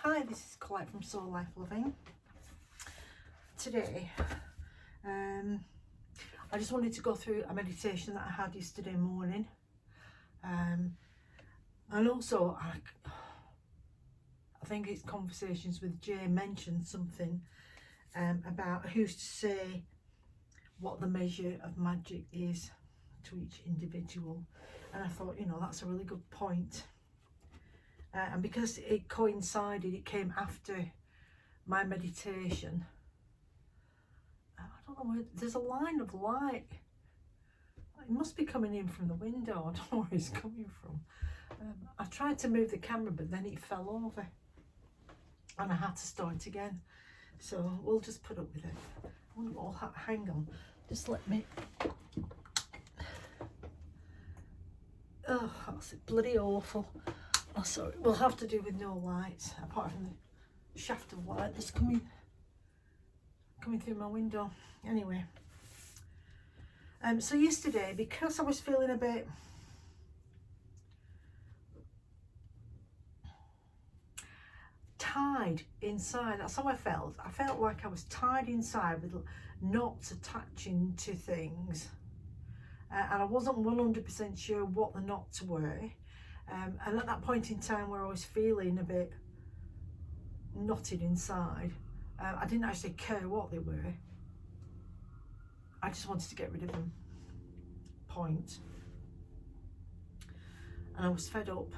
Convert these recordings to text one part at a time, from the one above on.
Hi, this is Colette from Soul Life Loving. Today, I just wanted to go through a meditation that I had yesterday morning. And also, I think it's Conversations with Jay mentioned something about who's to say what the measure of magic is to each individual. And I thought, that's a really good point. And because it coincided, it came after my meditation. I don't know where, there's a line of light. It must be coming in from the window. I don't know where it's coming from. I tried to move the camera, but then it fell over. And I had to start again. So we'll just put up with it. Hang on. Just let me... Oh, that's bloody awful. Oh, sorry. We'll have to do with no lights, apart from the shaft of light that's coming through my window. Anyway, so yesterday, because I was feeling a bit tied inside, that's how I felt. I felt like I was tied inside with knots attaching to things, and I wasn't 100% sure what the knots were. And at that point in time where I was feeling a bit knotted inside, I didn't actually care what they were. I just wanted to get rid of them. Point. And I was fed up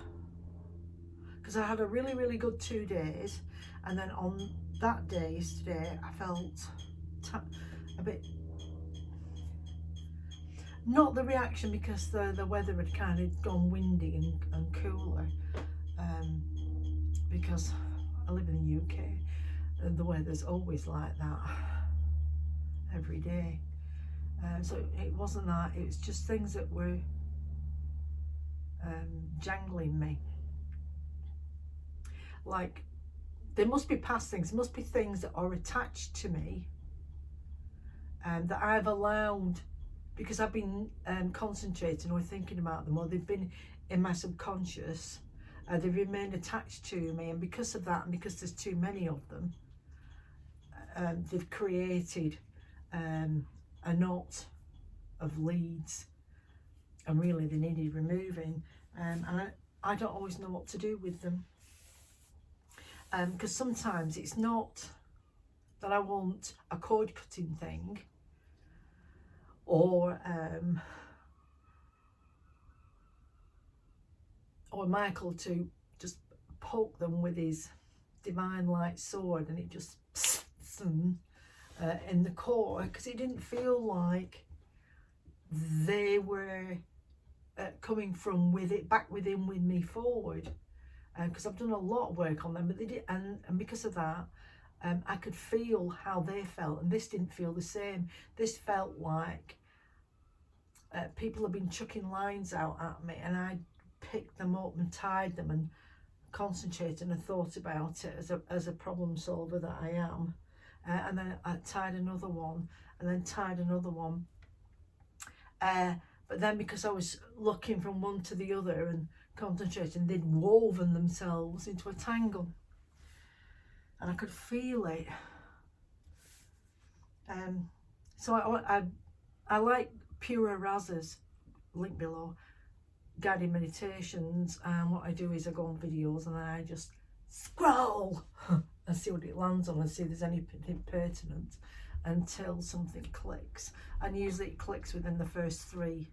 because I had a really, really good 2 days, and then on that day yesterday I felt a bit, not the reaction because the weather had kind of gone windy and cooler, because I live in the UK and the weather's always like that every day. So it wasn't that, it was just things that were jangling me. Like, there must be past things, there must be things that are attached to me that I've allowed because I've been concentrating or thinking about them, or they've been in my subconscious, they've remained attached to me, and because of that, and because there's too many of them, they've created a knot of leads, and really they needed removing, and I don't always know what to do with them, because sometimes it's not that I want a cord cutting thing, or Michael to just poke them with his divine light sword and it just in the core, because it didn't feel like they were coming from back within with me forward, because I've done a lot of work on them, but they did, and because of that, I could feel how they felt, and this didn't feel the same. This felt like people have been chucking lines out at me, and I picked them up and tied them and concentrated and thought about it as a problem solver that I am, and then I tied another one, and then tied another one, but then because I was looking from one to the other and concentrating, they'd woven themselves into a tangle, and I could feel it. So I like Pura Raza's, link below, guided meditations, and what I do is I go on videos and I just scroll and see what it lands on and see if there's anything pertinent until something clicks, and usually it clicks within the first 3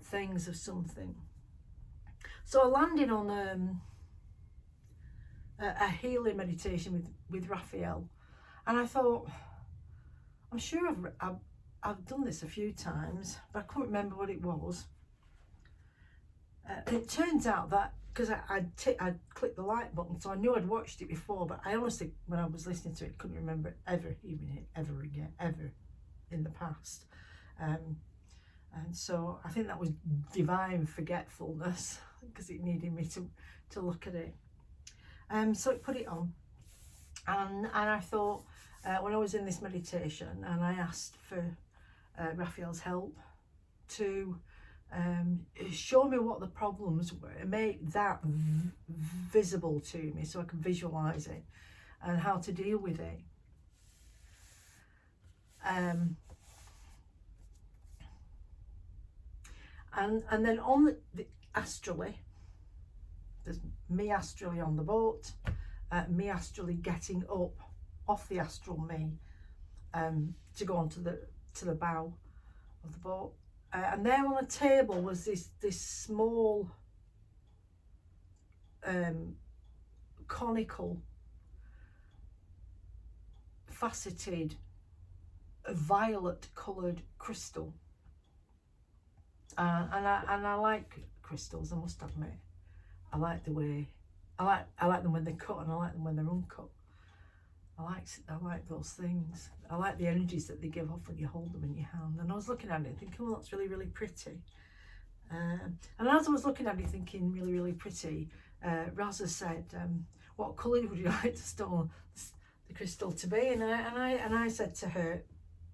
things of something. So I landed on a healing meditation with Raphael, and I thought, I'm sure I've done this a few times, but I couldn't remember what it was. It turns out that because I'd clicked the like button, so I knew I'd watched it before, but I honestly, when I was listening to it, couldn't remember ever in the past. And so I think that was divine forgetfulness, because it needed me to look at it. So it put it on, and I thought, when I was in this meditation, and I asked for Raphael's help to show me what the problems were and make that visible to me so I can visualize it and how to deal with it. And then on the astrally, there's me astrally on the boat, me astrally getting up off the astral me to go onto the bow of the boat. And there on a table was this small conical faceted violet coloured crystal, and I like crystals, I must admit. I like the way I like them when they're cut, and I like them when they're uncut. I like those things. I like the energies that they give off when you hold them in your hand. And I was looking at it thinking, well, that's really, really pretty. And as I was looking at it thinking really, really pretty, Raza said, what colour would you like the crystal to be? And I said to her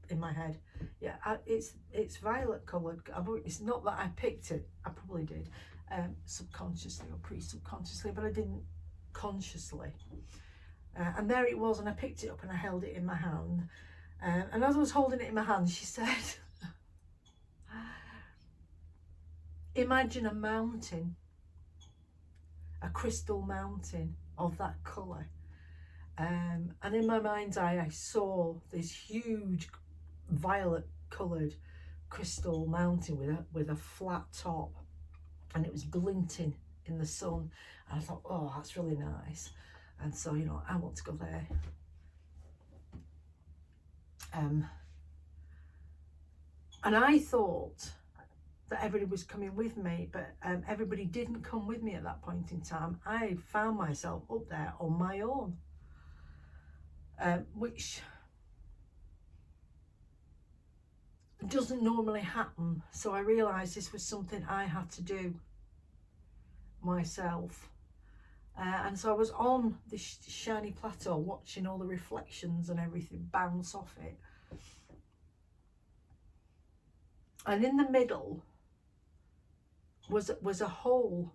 in my head, yeah, it's violet coloured. It's not that I picked it. I probably did, subconsciously or pre-subconsciously, but I didn't consciously. And there it was, and I picked it up and I held it in my hand. And as I was holding it in my hand, she said, imagine a mountain, a crystal mountain of that colour. And in my mind's eye, I saw this huge violet coloured crystal mountain with a flat top, and it was glinting in the sun. And I thought, oh, that's really nice. And so, you know, I want to go there. And I thought that everybody was coming with me, but everybody didn't come with me at that point in time. I found myself up there on my own, which doesn't normally happen. So I realised this was something I had to do myself. And so I was on this shiny plateau watching all the reflections and everything bounce off it. And in the middle was a hole.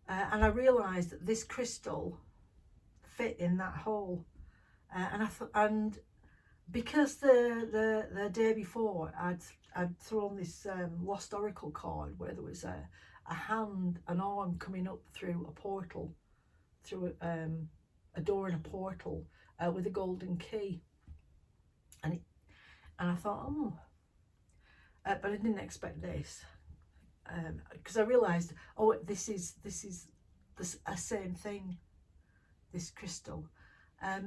And I realised that this crystal fit in that hole. And because the day before I'd thrown this lost oracle card where there was a hand, an arm coming up through a portal, through a door in a portal with a golden key, and I thought, oh, but I didn't expect this, because I realised, oh, this is a same thing, this crystal.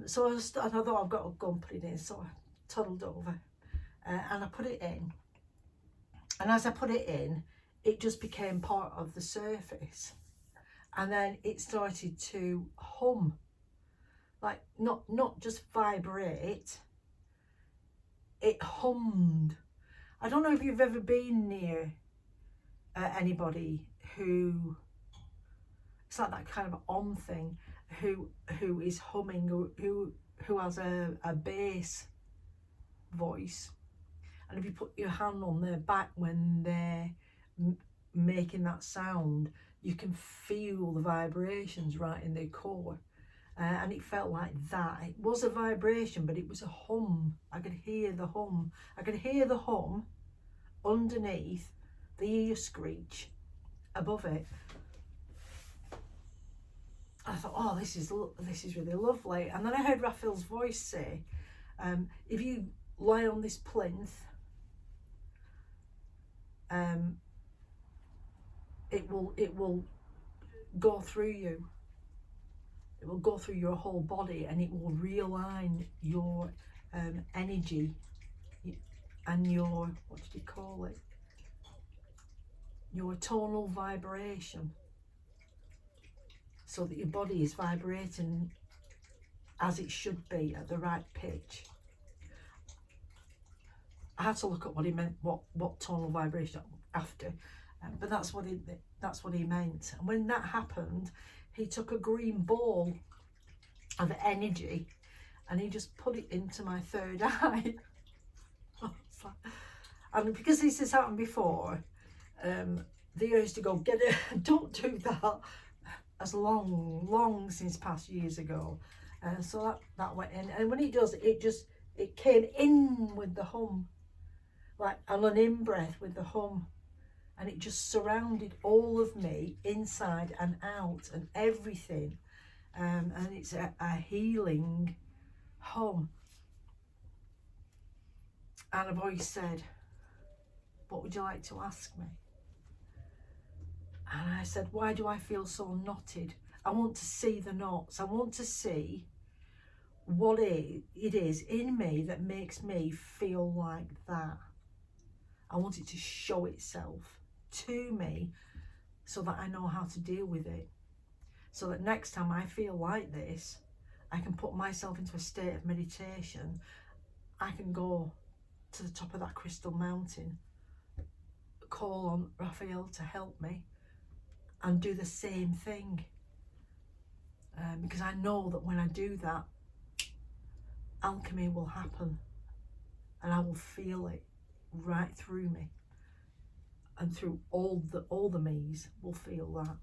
So I thought, I've got to go and put it in. So I toddled over and I put it in, and as I put it in, it just became part of the surface, and then it started to hum, like not just vibrate, it hummed. I don't know if you've ever been near anybody who, it's like that kind of on thing, who is humming, who has a bass voice, and if you put your hand on their back when they're making that sound, you can feel the vibrations right in their core, and it felt like that. It was a vibration, but it was a hum. I could hear the hum. I could hear the hum underneath the ear screech above it. I thought, oh, this is really lovely. And then I heard Raphael's voice say, if you lie on this plinth, it will go through you. It will go through your whole body, and it will realign your energy and your, what did he call it? Your tonal vibration, so that your body is vibrating as it should be at the right pitch. I had to look up what he meant, what tonal vibration after, but that's what he meant. And when that happened, he took a green ball of energy and he just put it into my third eye. And because this has happened before, they used to go, get it, don't do that. As long since past years ago. So that went in. And when it does, it came in with the hum. Like an in-breath with the hum. And it just surrounded all of me, inside and out, and everything. And it's a healing hum. And a voice said, what would you like to ask me? And I said, why do I feel so knotted? I want to see the knots. I want to see what it is in me that makes me feel like that. I want it to show itself to me so that I know how to deal with it. So that next time I feel like this, I can put myself into a state of meditation. I can go to the top of that crystal mountain, call on Raphael to help me, and do the same thing. Because I know that when I do that, alchemy will happen, and I will feel it right through me, and through all the me's will feel that.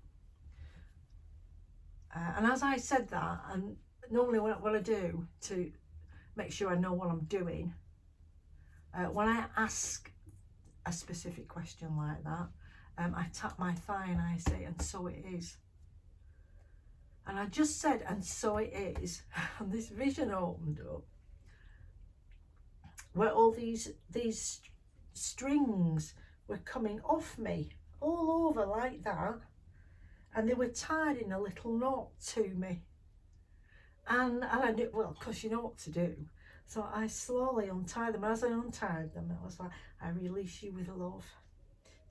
And as I said that, and normally what I do to make sure I know what I'm doing, when I ask a specific question like that, I tap my thigh and I say, and so it is. And I just said, and so it is, and this vision opened up, where all these strings were coming off me, all over like that, and they were tied in a little knot to me. And I knew, well, because you know what to do. So I slowly untied them. As I untied them, I was like, I release you with love.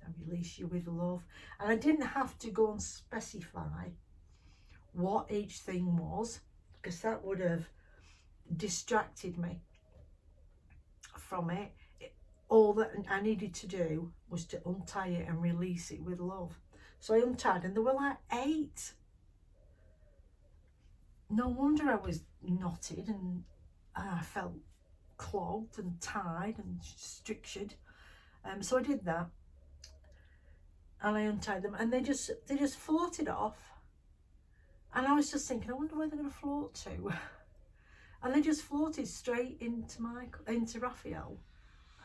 I release you with love. And I didn't have to go and specify what each thing was, because that would have distracted me from it. All that I needed to do was to untie it and release it with love. So I untied, and there were like 8. No wonder I was knotted, and I felt clogged and tied and strictured. So I did that, and I untied them, and they just floated off. And I was just thinking, I wonder where they're going to float to. And they just floated straight into Raphael,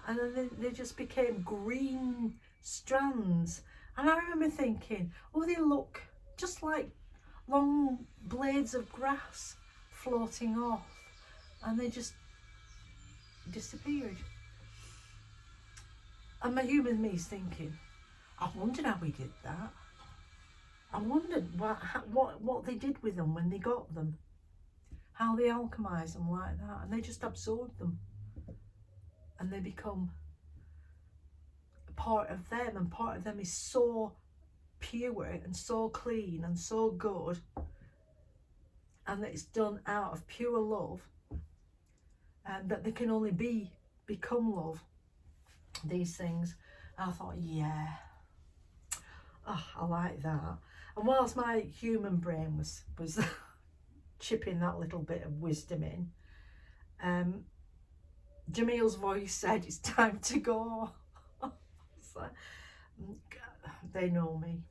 and then they just became green strands. And I remember thinking, oh, they look just like long blades of grass floating off, and they just disappeared. And my human me's thinking, I wondered how we did that. I wondered what they did with them when they got them, how they alchemised them like that, and they just absorbed them, and they become a part of them, and part of them is so pure and so clean and so good, and that it's done out of pure love, and that they can only become love, these things. And I thought, yeah, I like that. And whilst my human brain was chipping that little bit of wisdom in, Jamil's voice said, it's time to go. So, they know me.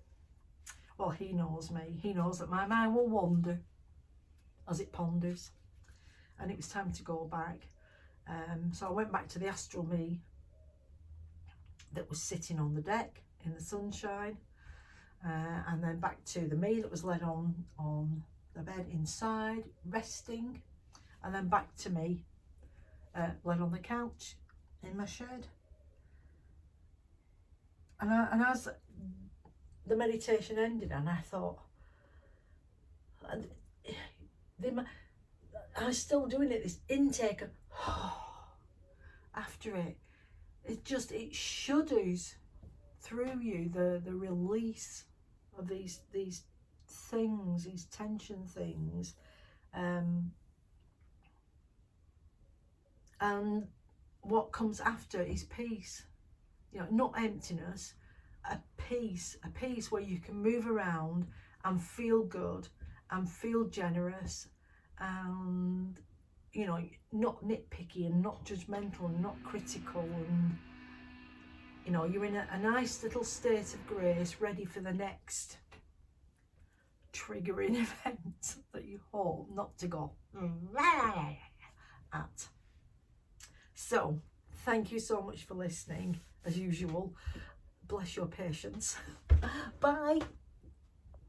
Well, he knows me. He knows that my mind will wander as it ponders, and it was time to go back. So I went back to the astral me that was sitting on the deck in the sunshine, and then back to the me that was led on the bed inside, resting, and then back to me, led on the couch in my shed. And as the meditation ended, and I thought, I was still doing it, this intake of after it, it shudders through you, the release of these things, these tension things, and what comes after is peace. You know, not emptiness, a peace where you can move around and feel good and feel generous, and, you know, not nitpicky and not judgmental and not critical, and you know, you're in a nice little state of grace, ready for the next triggering event that you hope not to go at. So thank you so much for listening, as usual. Bless your patience. Bye.